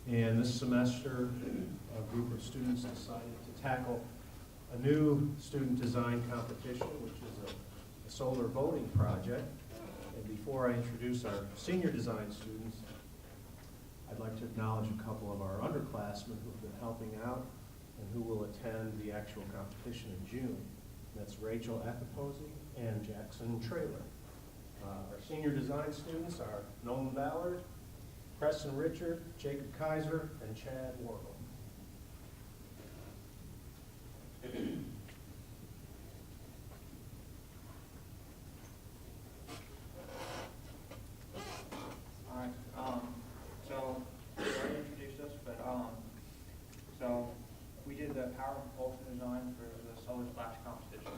And this semester, a group of students decided to tackle a new student design competition, which is a solar boating project. And before I introduce our senior design students, I'd like to acknowledge a couple of our underclassmen who have been helping out and who will attend the actual competition in June. That's Rachel Akaposi and Jackson Traylor. Our senior design students are Nolan Ballard, Preston Richard, Jacob Kaiser, and Chad Warble. Alright, so we already introduced us, but so we did the power and propulsion design for the solar splash competition.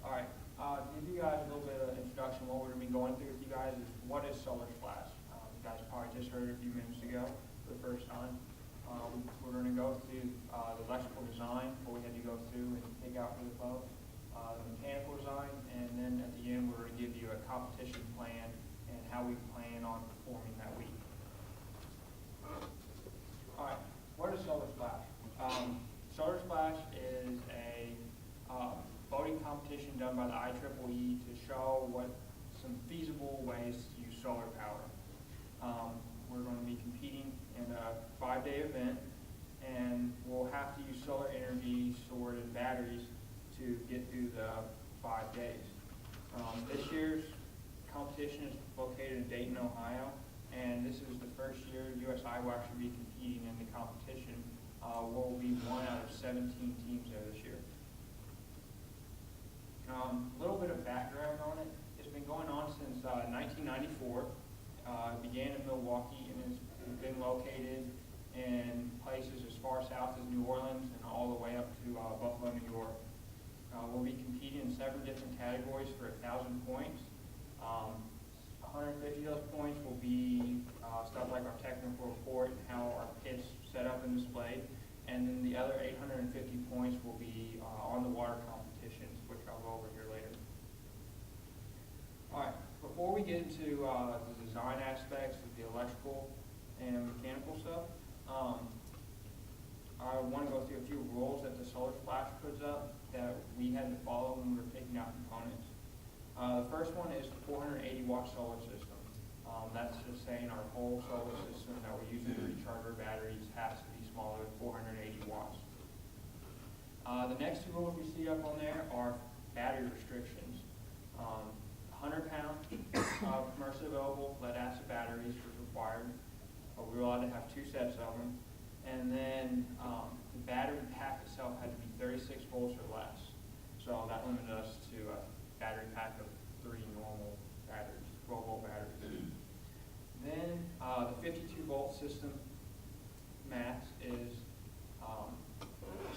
Alright, to give you guys a little bit of introduction, what we're going to be going through with you guys is what is solar splash. You guys probably just heard it a few minutes ago for the first time. We're going to go through the electrical design, what we had to go through and take out for the boat, the mechanical design, and then at the end we're going to give you a competition plan and how we plan on performing that week. Alright, what is Solar Splash? Solar Splash is a boating competition done by the IEEE to show what some feasible ways to use solar power. We're going to be competing in a 5-day event, and we'll have to use solar energy stored in batteries to get through the 5 days. This year's competition is located in Dayton, Ohio, and this is the first year USI will actually be competing in the competition. We'll be one out of 17 teams there this year. A little bit of background on it. It's been going on since 1994. It began in Milwaukee and has been located in places as far south as New Orleans and all the way up to Buffalo, New York. We'll be competing in several different categories for 1,000 points. 150 of those points will be stuff like our technical report and how our kit's set up and displayed. And then the other 850 points will be on the water competitions, which I'll go over here later. All right, before we get into the design aspects of the electrical and mechanical stuff, I want to go through a few rules that the Solar Splash puts up that we had to follow when we were picking out components. The first one is the 480 watt solar system. That's just saying our whole solar system that we use to recharge our batteries has to be smaller than 480 watts. The next two rules we see up on there are battery restrictions. 100 pound commercially available lead acid batteries was required. We were allowed to have 2 sets of them. And then the battery pack itself had to be 36 volts or less. So that limited us to a battery pack of 3 normal batteries, 12 volt batteries. Then the 52 volt system max is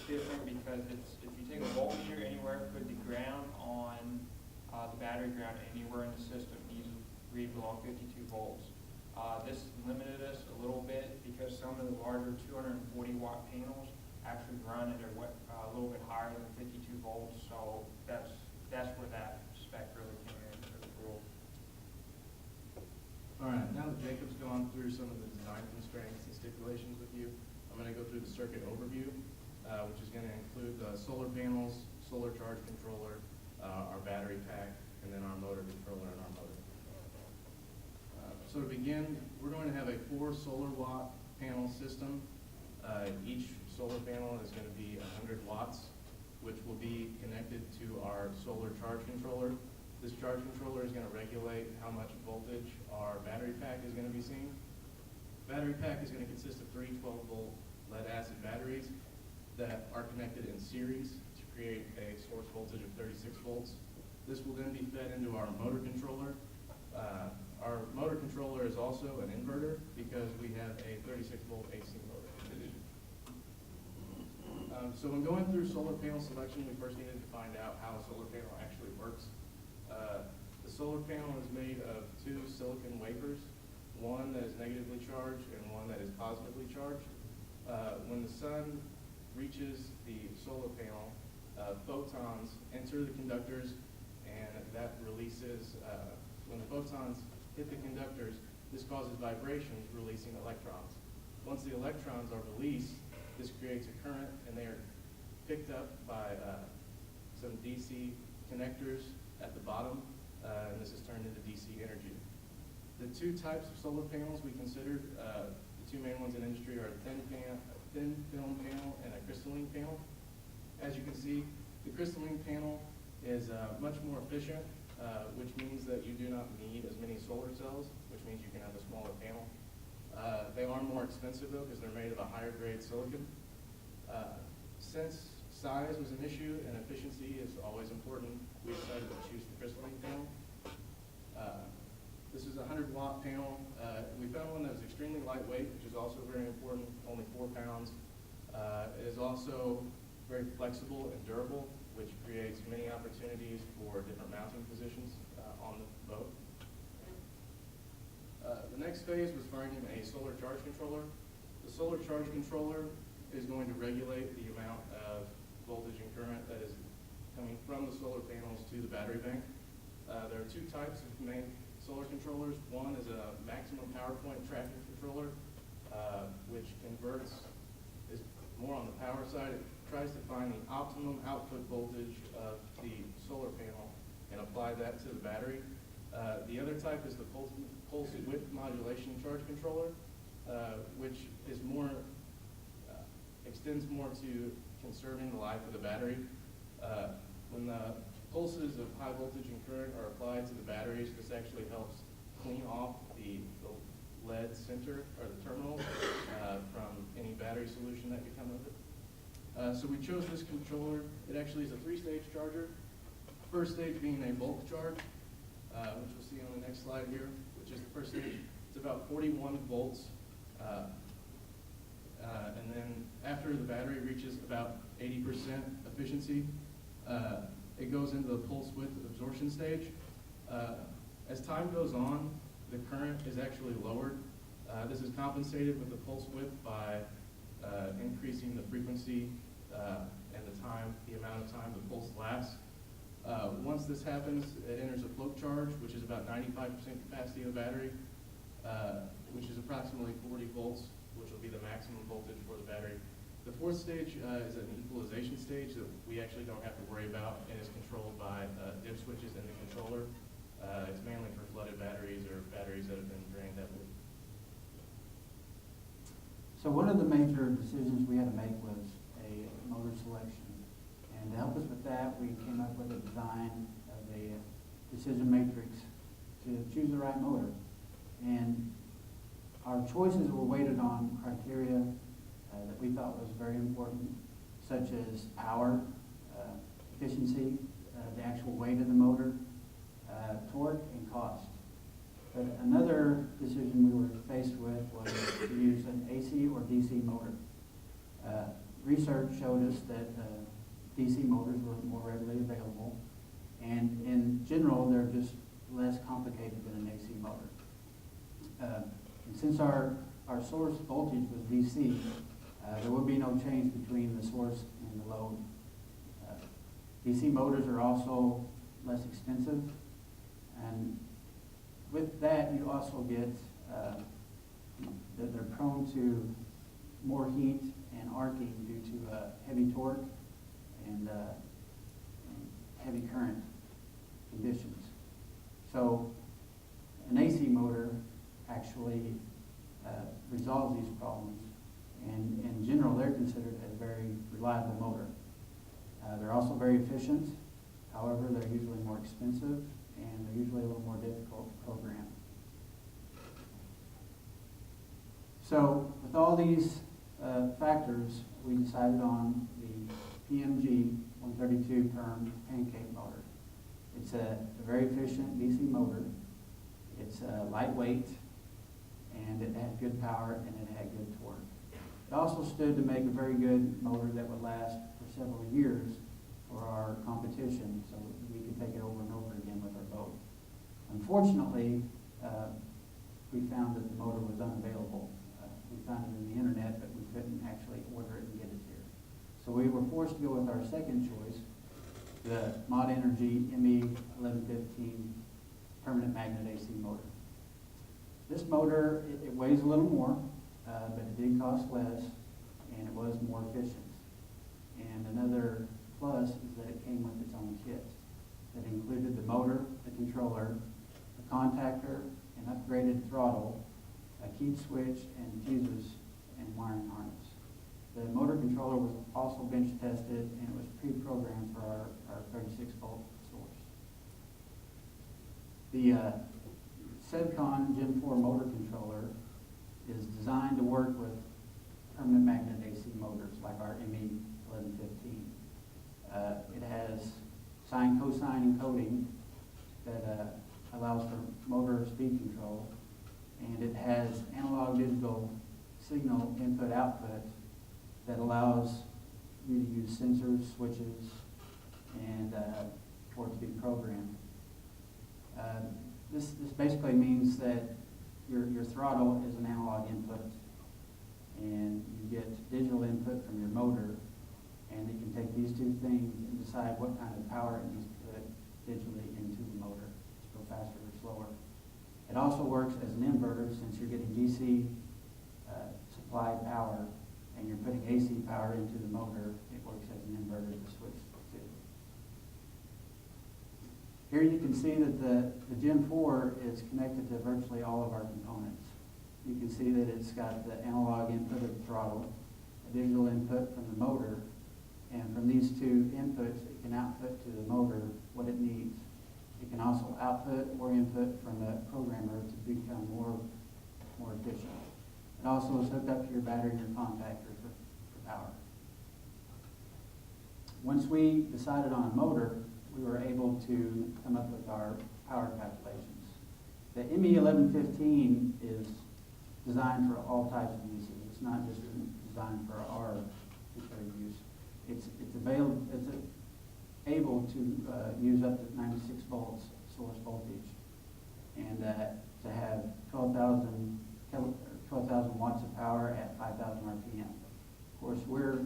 different because it's, if you take a voltmeter anywhere, put the ground on the battery ground anywhere in the system, needs to read below 52 volts. This limited us a little bit because some of the larger 240 watt panels actually run at a little bit higher than 52 volts, so that's where that spec really came in for the rule. All right, now that Jacob's gone through some of the design constraints and stipulations with you, I'm going to go through the circuit overview, which is going to include the solar panels, solar charge controller, our battery pack, and then our motor controller and our motor. So to begin, we're going to have a 4 solar watt panel system. Each solar panel is going to be 100 watts, which will be connected to our solar charge controller. This charge controller is going to regulate how much voltage our battery pack is going to be seeing. Battery pack is going to consist of 3 12-volt lead acid batteries that are connected in series to create a source voltage of 36 volts. This will then be fed into our motor controller. Our motor controller is also an inverter because we have a 36-volt AC motor. So when going through solar panel selection, we first needed to find out how a solar panel actually works. The solar panel is made of 2 silicon wafers, one that is negatively charged and one that is positively charged. When the sun reaches the solar panel, photons enter the conductors, and that releases When the photons hit the conductors, this causes vibrations, releasing electrons. Once the electrons are released, this creates a current, and they are picked up by some DC connectors at the bottom, and this is turned into DC energy. The two types of solar panels we considered, the two main ones in industry are a thin film panel and a crystalline panel. As you can see, the crystalline panel is much more efficient, which means that you do not need as many solar cells, which means you can have a smaller panel. They are more expensive though, because they're made of a higher grade silicon. Since size was an issue and efficiency is always important, we decided to choose the crystalline panel. This is a 100-watt panel. We found one that was extremely lightweight, which is also very important, only 4 pounds. It is also very flexible and durable, which creates many opportunities for different mounting positions on the boat. The next phase was finding a solar charge controller. The solar charge controller is going to regulate the amount of voltage and current that is coming from the solar panels to the battery bank. There are 2 types of main solar controllers. One is a maximum power point tracking controller, which is more on the power side. It tries to find the optimum output voltage of the solar panel and apply that to the battery. The other type is the pulse width modulation charge controller, which is extends more to conserving the life of the battery. When the pulses of high voltage and current are applied to the batteries, this actually helps clean off the lead center or the terminals from any battery solution that could come with it. So we chose this controller. It actually is a 3-stage charger. First stage being a bulk charge, which we'll see on the next slide here, which is the first stage. It's about 41 volts. And then after the battery reaches about 80% efficiency, it goes into the pulse width absorption stage. As time goes on, the current is actually lowered. This is compensated with the pulse width by increasing the frequency and the amount of time the pulse lasts. Once this happens, it enters a float charge, which is about 95% capacity of the battery, which is approximately 40 volts, which will be the maximum voltage for the battery. The 4th stage is an equalization stage that we actually don't have to worry about, and is controlled by dip switches in the controller. It's mainly for flooded batteries or batteries that have been drained heavily. So one of the major decisions we had to make was a motor selection. And to help us with that, we came up with a design of a decision matrix to choose the right motor. And our choices were weighted on criteria that we thought was very important, such as power, efficiency, the actual weight of the motor, torque, and cost. But another decision we were faced with was to use an AC or DC motor. Research showed us that DC motors were more readily available, and in general, they're just less complicated than an AC motor. And since our source voltage was DC, there would be no change between the source and the load. DC motors are also less expensive, and with that, you also get that they're prone to more heat and arcing due to heavy torque and heavy current conditions. So an AC motor actually resolves these problems, and in general, they're considered a very reliable motor. They're also very efficient. However, they're usually more expensive, and they're usually a little more difficult to program. So with all these factors, we decided on the PMG 132 term pancake motor. It's a very efficient DC motor. It's lightweight, and it had good power, and it had good torque. It also stood to make a very good motor that would last for several years for our competition, so we could take it over and over again with our boat. Unfortunately, we found that the motor was unavailable. We found it in the internet, but we couldn't actually order it and get it here. So we were forced to go with our second choice, the Mod Energy ME 1115 permanent magnet AC motor. This motor, it weighs a little more, but it did cost less, and it was more efficient. And another plus is that it came with its own kit that included the motor, the controller, the contactor, an upgraded throttle, a keyed switch, and fuses and wiring harness. The motor controller was also bench tested, and it was pre-programmed for our 36-volt source. The Sevcon Gen 4 motor controller is designed to work with permanent magnet AC motors like our ME1115. It has sine cosine encoding that allows for motor speed control, and it has analog digital signal input output that allows you to use sensors, switches, and for it to be programmed. This basically means that your throttle is an analog input, and you get digital input from your motor, and it can take these two things and decide what kind of power it needs to put digitally into the motor to go faster or slower. It also works as an inverter since you're getting DC supplied power and you're putting AC power into the motor. It works as an inverter to switch to. Here you can see that the Gen 4 is connected to virtually all of our components. You can see that it's got the analog input of the throttle, a digital input from the motor, and from these two inputs, it can output to the motor what it needs. It can also output or input from a programmer to become more efficient. It also is hooked up to your battery and your contactor for power. Once we decided on a motor, we were able to come up with our power calculations. The ME1115 is designed for all types of uses. It's not just designed for our particular use. It's able to use up to 96 volts source voltage, and to have 12,000 watts of power at 5,000 RPM. Of course, we're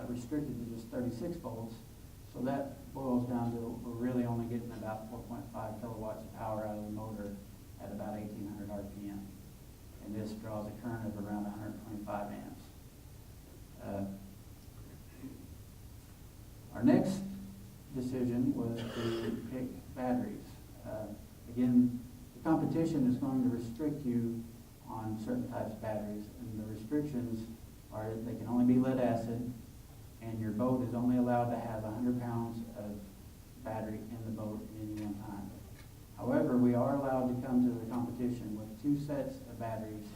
restricted to just 36 volts, so that boils down to we're really only getting about 4.5 kilowatts of power out of the motor at about 1,800 RPM. And this draws a current of around 125 amps. Our next decision was to pick batteries. Again, the competition is going to restrict you on certain types of batteries, and the restrictions are they can only be lead acid, and your boat is only allowed to have 100 pounds of battery in the boat at any one time. However, we are allowed to come to the competition with 2 sets of batteries,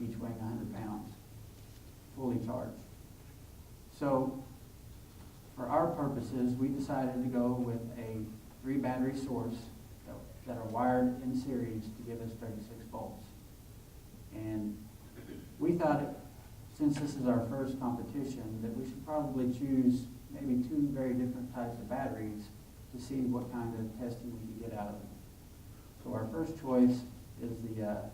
each weighing 100 pounds, fully charged. So, for our purposes, we decided to go with a 3 battery source that are wired in series to give us 36 volts. And we thought, since this is our first competition, that we should probably choose maybe 2 very different types of batteries to see what kind of testing we can get out of them. So our first choice is the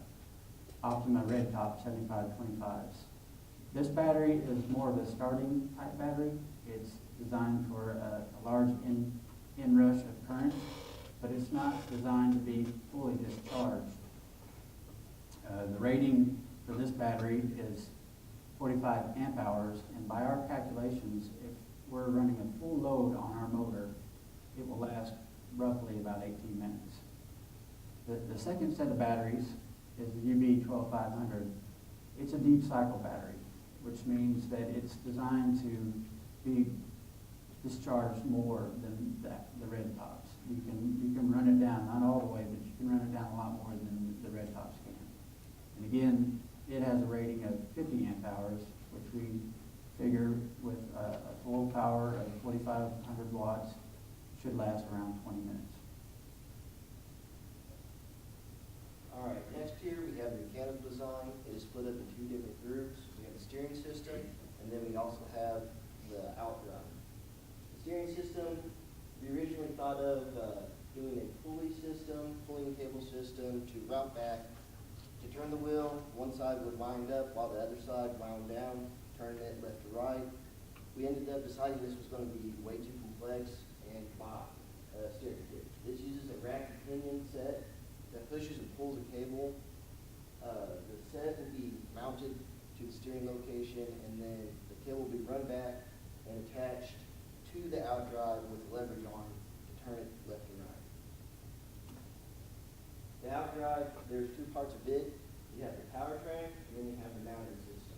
Optima Red Top 7525s. This battery is more of a starting type battery. It's designed for a large inrush of current, but it's not designed to be fully discharged. The rating for this battery is 45 amp hours, and by our calculations, if we're running a full load on our motor, it will last roughly about 18 minutes. The second set of batteries is the UB12500. It's a deep cycle battery, which means that it's designed to be discharged more than the red tops. You can run it down, not all the way, but you can run it down a lot more than the red tops can. And again, it has a rating of 50 amp hours, which we figure with a full power of 4,500 watts should last around 20 minutes. All right, next here we have the mechanical design. It is split up into 2 different groups. We have the steering system, and then we also have the outrun. The steering system, we originally thought of doing a pulley system, pulling cable system to route back. To turn the wheel, one side would wind up while the other side wound down, turn it left to right. We ended up deciding this was going to be way too complex and buy a steering kit. This uses a rack drive, there's two parts of it. You have the powertrain, and then you have the mounting system.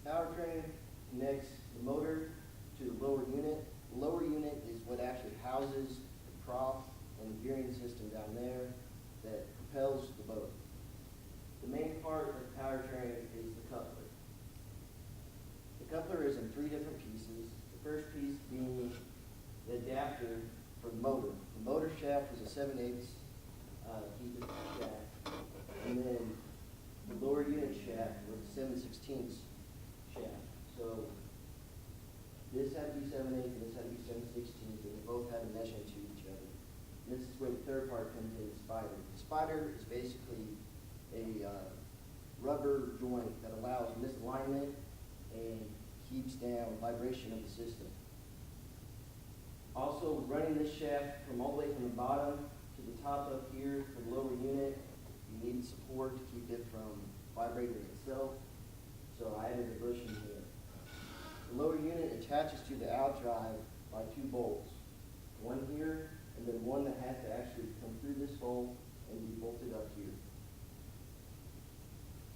Powertrain connects the motor to the lower unit. The lower unit is what actually houses the prop and the gearing system down there that propels the boat. The main part of the powertrain is the coupler. The coupler is in three different pieces. The first piece being the adapter for the motor. The motor shaft was a 7/8 heated shaft, and then the lower unit shaft was a 7/16 shaft. So this had to be 7/8 and this had to be 7/16, and they both had to mesh into each other. And this is where the third part comes in, the spider. The spider is basically a rubber joint that allows misalignment and keeps down vibration of the system. Also, running this shaft from all the way from the bottom to the top up here for the lower unit, you need support to keep it from vibrating itself. So I added a bushing here. The lower unit attaches to the outdrive by two bolts. One here, and then one that has to actually come through this hole and be bolted up here.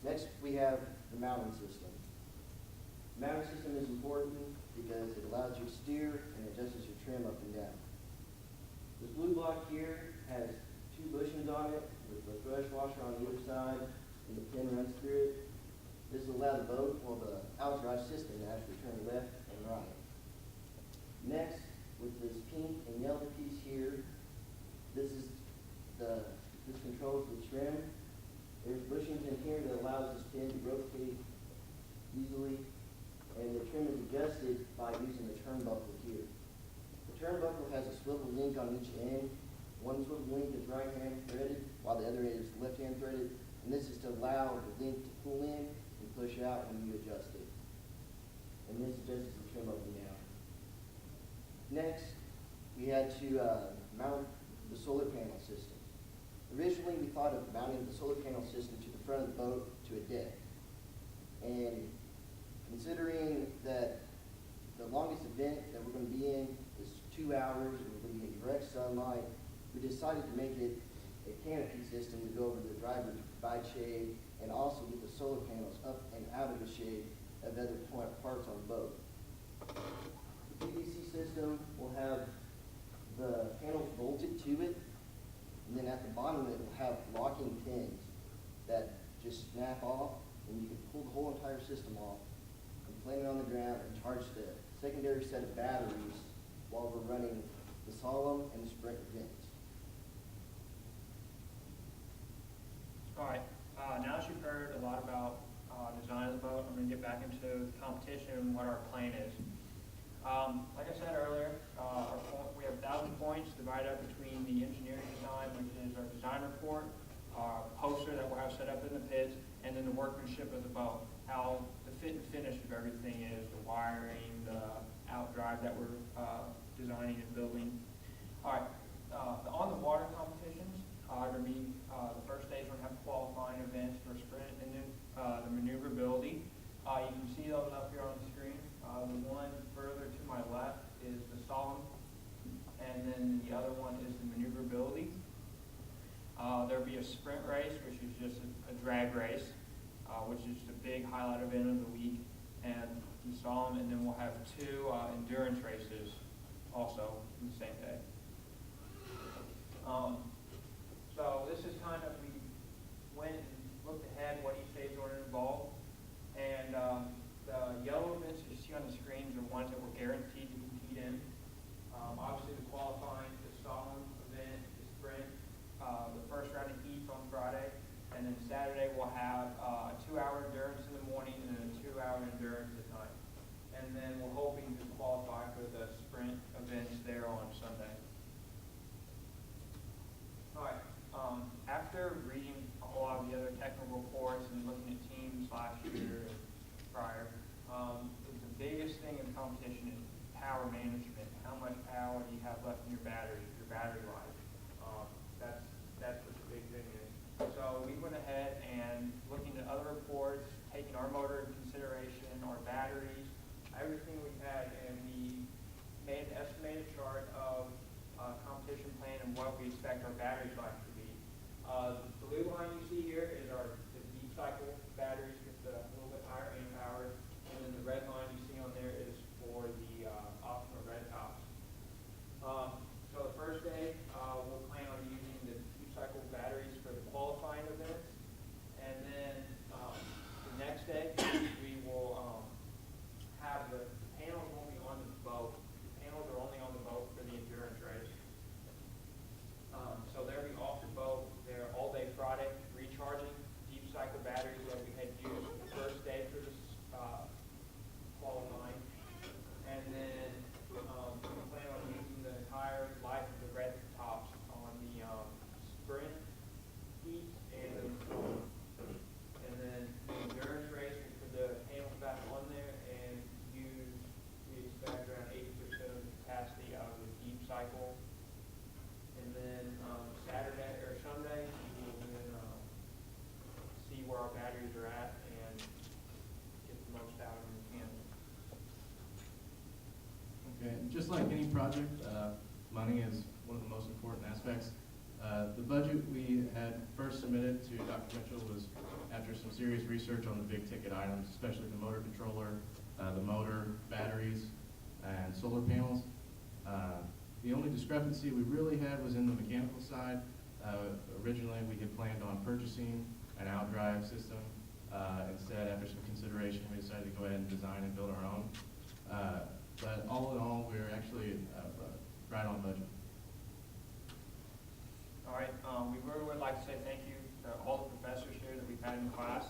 Next, we have the mounting system. The mounting system is important because it allows you to steer and adjusts your trim up and down. This blue block here has two bushings on it with the brush washer on either side, and the pin runs through it. This will allow the boat, or the outdrive system, to actually turn left and right. Next, with this pink and yellow piece here, this controls the trim. There's bushings in here that allows this pin to rotate easily, and the trim is adjusted by using the turnbuckle here. The turnbuckle has a swivel link on each end. One swivel link is right-hand threaded, while the other is left-hand threaded, and this is to allow the link to pull in and push out when you adjust it. And this adjusts the trim up and down. Next, we had to mount the solar panel system. Originally, we thought of mounting the solar panel system to the front of the boat to a deck. And considering that the longest event that we're going to be in is 2 hours and we're going to be in direct sunlight, we decided to make it a canopy system to go over the driver to provide shade and also get the solar panels up and out of the shade of other parts on the boat. The PVC system will have the panels bolted to it, and then at the bottom of it will have locking pins that just snap off, and you can pull the whole entire system off and plane it on the ground and charge the secondary set of batteries while we're running the Solemn and the Sprint events. All right, now that you've heard a lot about design of the boat, I'm going to get back into the competition and what our plan is. Like I said earlier, we have 1,000 points divided up between the engineering design, which is our design report, our poster that we'll have set up in the pits, and then the workmanship of the boat, how the fit and finish of everything is, the wiring, the outdrive that we're designing and building. All right, the on the water competitions are going to be the first day is going to have qualifying events for sprint and then the maneuverability. You can see those up here on the screen. The one further to my left is the Solemn, and then the other one is the maneuverability. There'll be a sprint race, which is just a drag race, which is the big highlight event of the week, and the Solemn, and then we'll have 2 endurance races also on the same day. So this is kind of, we went and looked ahead what each day is going to involve, and the yellow events you see on the screens are ones that we're guaranteed to compete in. Obviously, the qualifying, the Solemn event, the sprint, the first round of heats on Friday, and then Saturday we'll have a 2-hour endurance in the morning and then a 2-hour endurance at night. And then we're hoping to qualify for the sprint events there on Sunday. All right. After reading a whole lot of the other technical reports and looking at teams last year and prior, the biggest thing in the competition is power management. How much power do you have left in your battery life? That's what the big thing is. So we went ahead and looking at other reports, taking our motor into consideration, our batteries, everything we had, and we made an estimated chart of competition plan and what we expect our batteries life to be. The blue line you see here is the deep cycle batteries with the little bit higher amp hours, and then the red line you see on there is for the optional red tops. So the first day, we'll plan on using the deep cycle batteries for the qualifying events, and then the next day we will have the panels won't be on the boat. The panels are only on the boat for the endurance race. So they'll be off the boat. They're all day Friday, recharging deep cycle batteries that we had used the first day for this qualifying. And then we plan on using the entire life of the red tops on the sprint heat and then the endurance race will put the panels back on there and use, we expect around 80% of the capacity out of the deep cycle. And then Saturday or Sunday, we will then see where our batteries are at and get the most out of them we can. Okay, just like any project, money is one of the most important aspects. The budget we had first submitted to Dr. Mitchell was after some serious research on the big ticket items, especially the motor controller, the motor, batteries, and solar panels. The only discrepancy we really had was in the mechanical side. Originally, we had planned on purchasing an outdrive system. Instead, after some consideration, we decided to go ahead and design and build our own. But all in all, we're actually right on budget. All right, we really would like to say thank you to all the professors here that we've had in class.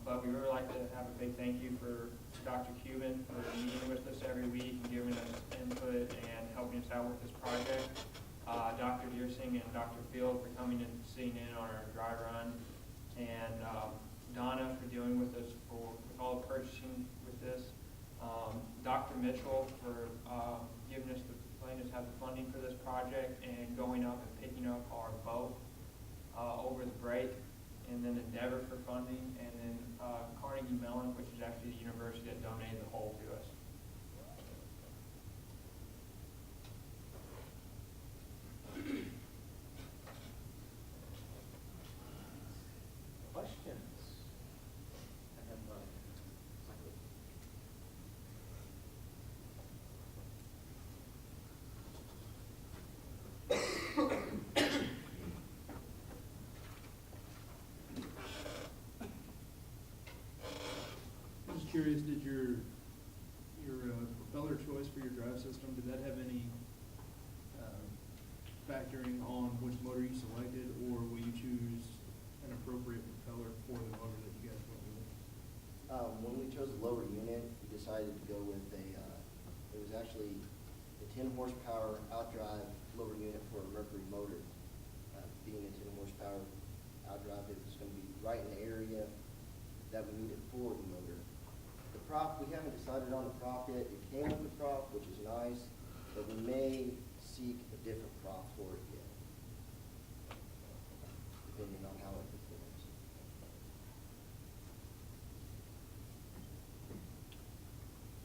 But we really like to have a big thank you for Dr. Cuban for meeting with us every week and giving us input and helping us out with this project. Dr. Deersing and Dr. Field for coming and sitting in on our dry run. And Donna for dealing with us with all the purchasing with this. Dr. Mitchell for letting us have the funding for this project and going up and picking up our boat over the break, and then Endeavor for funding, and then Carnegie Mellon, which is actually the university that donated the hull to us. Questions? I have I'm just curious, did your propeller choice for your drive system, did that have any factoring on which motor you selected, or will you choose an appropriate propeller for the motor that you guys went with? When we chose the lower unit, we decided to go with it was actually a 10 horsepower outdrive lower unit for a Mercury motor. Being a 10 horsepower outdrive, it was going to be right in the area that we needed for the motor. The prop, we haven't decided on the prop yet. It came with the prop, which is nice, but we may seek a different prop for it yet, depending on how it performs.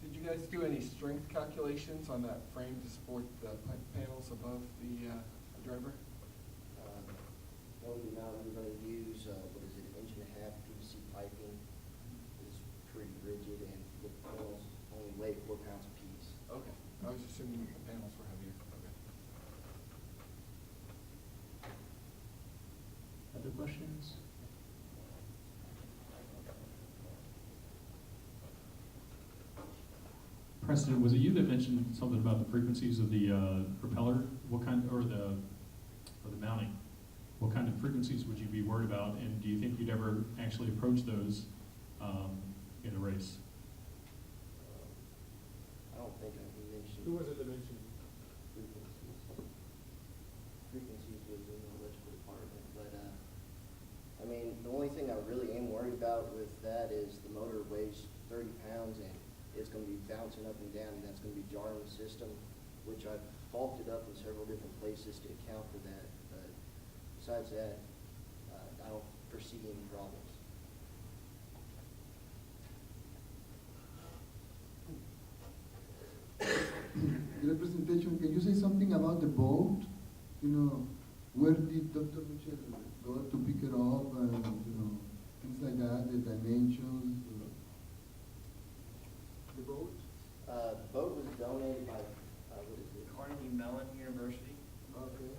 Did you guys do any strength calculations on that frame to support the panels above the driver? No, we did not. We're going to use, what is it, 1.5 inch PVC piping. It's pretty rigid, and the panels only weigh 4 pounds apiece. Okay, I was assuming the panels were heavier. Okay. Other questions? Preston, was it you that mentioned something about the frequencies of the propeller? What kind, or the mounting? What kind of frequencies would you be worried about, and do you think you'd ever actually approach those in a race? I don't think I can mention. Who was it that mentioned? Frequencies. Frequencies was in the electrical department, but, I mean, the only thing I really am worried about with that is the motor weighs 30 pounds, and it's going to be bouncing up and down, and that's going to be jarring the system, which I've faulted up in several different places to account for that. But besides that, I don't foresee any problems. the representation, can you say something about the boat? You know, where did Dr. Mitchell go to pick it up and, you know, things like that, the dimensions? The boat? The boat was donated by, what is it? Carnegie Mellon University. Okay.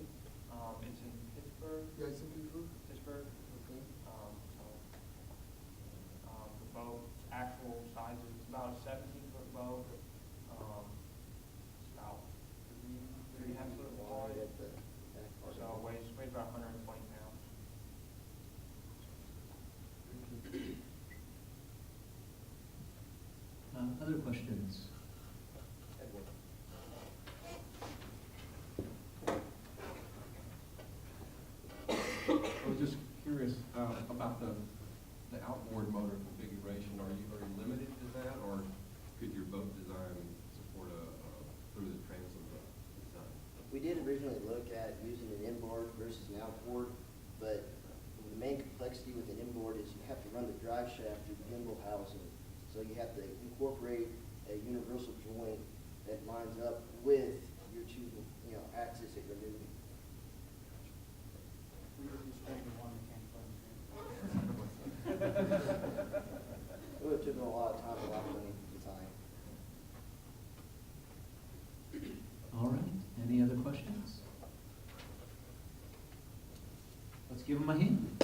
It's in Pittsburgh. Yeah, it's in Pittsburgh. Pittsburgh. Okay. The boat's actual size is about a 17-foot boat. It's about 3.5 foot wide. At the back part So of it. weighs about 120 pounds. Other questions? Edward. I was just curious about the outboard motor configuration. Are you limited to that, or could your boat design support a through the transom design? We did originally look at using an inboard versus an outboard, but the main complexity with an inboard is you have to run the drive shaft through the gimbal housing. So you have to incorporate a universal joint that lines up with your two, axis that you're moving. We were just trying to one that can't plug It would have taken a lot of time, a lot of money to design. All right, any other questions? Let's give them a hand.